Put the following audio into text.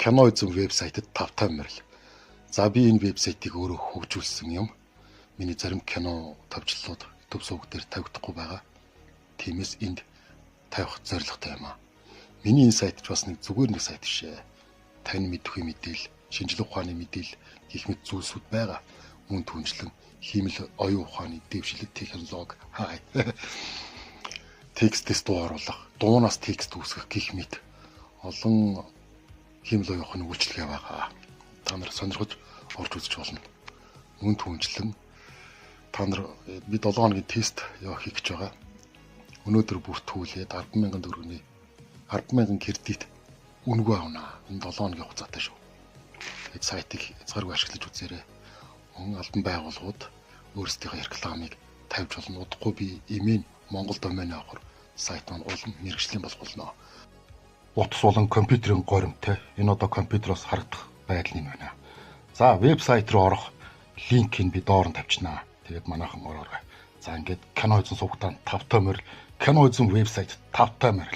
кино эзэн вебсайтад тавтай морил. За би энэ вебсайтыг өөрөө хөгжүүлсэн юм. Миний зарим кино товчлолууд YouTube суваг дээр тавигдахгүй байгаа. Тиймээс энд тавих зорилготой юм аа. Миний энэ сайт ч бас нэг зүгээр нэг сайт биш ээ. Тань мэдхгүй мэдээлэл, шинжлэх ухааны мэдээлэл гэх мэт зүйлсүүд байгаа. Мөн түншлэн хиймэл оюун ухааны дэвшилэг технологи хай. Текстээс дуу оруулах, дуунаас текст үүсгэх гэх мэт олон хиймэл оюун ухааны үйлчилгээ байгаа. Та нар сонирхож орж үзэж болно. Мөн түнчлэн та нар би 7 хоногийн тест явах хийж байгаа. Өнөөдөр бүртгүүлээд 100000 төгрөгийн 100000 кредит үнэгүй авнаа. Энэ 7 хоногийн хугацаатай шүү. Тэгээд сайтыг хязгааргүй ашиглаж үзээрэй. Мөн албан байгууллагууд өөрсдийнхөө рекламыг тавьж болно. Удахгүй би имэн Монгол домен авахар сайт маань улам мэргэжлийн болно. Утас болон компьютерийн горимтой. Энэ одоо компьютероос харагдах байдал юм байна. За вебсайт руу орох линкийг би доор нь тавьчихнаа. Тэгээд манайхан ороорой. За ингээд кино эзэн сувгатаа 5 томор кино эзэн вебсайт 5 томор.